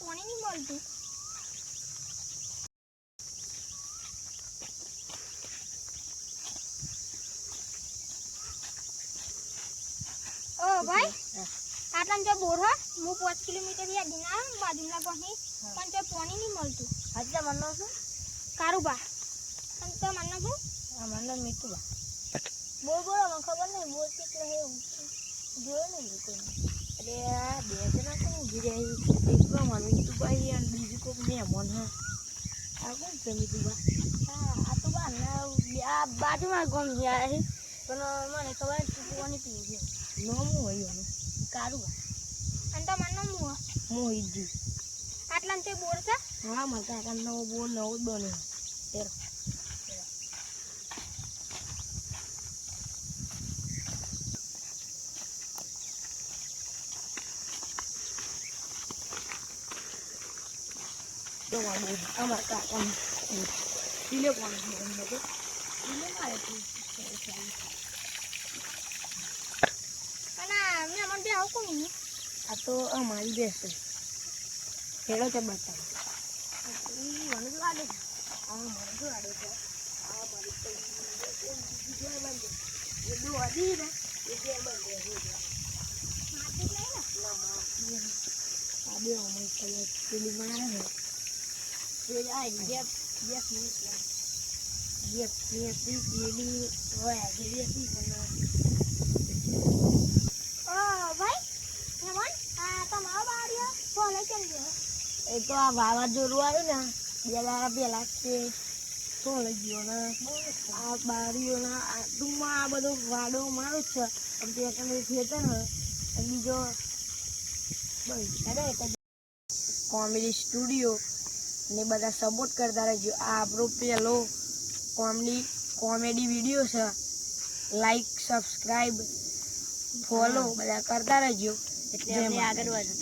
પાણી નહીં મળતું. ઓ ભાઈ આટલા જો બોર હો હું 5 કિલોમીટર યા દિના બાજુના પાણી પણ જો પાણી નહીં મળતું. હાજે મનનો છું કારુબા અને તો મનનો છું આ મનનો મીઠુબા બોલ બોલ મને ખબર નહીં બોલ કેટલે હે જોયો નહીં કોઈ. અરે આ બે જણા કોણ ઉભી રહી એક તો મને મીઠુબા અને બીજું કોક મહેમાન હા આ કોણ છે મીઠુબા? હા આ તો બા આ બાજુમાં કોણ છે આ પણ મને ખબર પાણી પીવું છે નામ હોય એનું કારુબા અને તો મનનો મું મોહિતજી. આટલા તે બોર છે. હા મને કાકા નવો બોર નવો જ બન્યો તેર અમારા કાકા પીલે પાણી પીલે મારે અને મેં બે આવું કોણ નહીં. આ તો અમારી બેસ છે ખેડો છે બતાવ મને તો લાગે છે આ મને તો લાગે છે આ મારી તો બંધ એ દો અડી ને એ જે બંધ માટી લઈ ને આ બે અમારી કલર પેલી બનાવે છે એ આ ગેપ ગેપ નહીં ગેપ ની પેલી હોય જે હતી પણ ભાઈ મેમન આ તમારો બાડિયો ફોલે કેમ ગયો? એ તો આ વાવાઝોડું આવ્યું ને 2 દાડા પહેલા કે શું લઈ ગયો ને આ બારીઓના આટુમાં આ બધો વાડો મારું જ છે અને તે ખેતર ને બીજો બસ કોમેડી સ્ટુડિયો ને બધા સપોર્ટ કરતા રહેજો. આ આપણો પહેલો કોમેડી વિડીયો છે. લાઈક સબસ્ક્રાઈબ ફોલો બધા કરતા રહેજો એટલે આગળ વધો.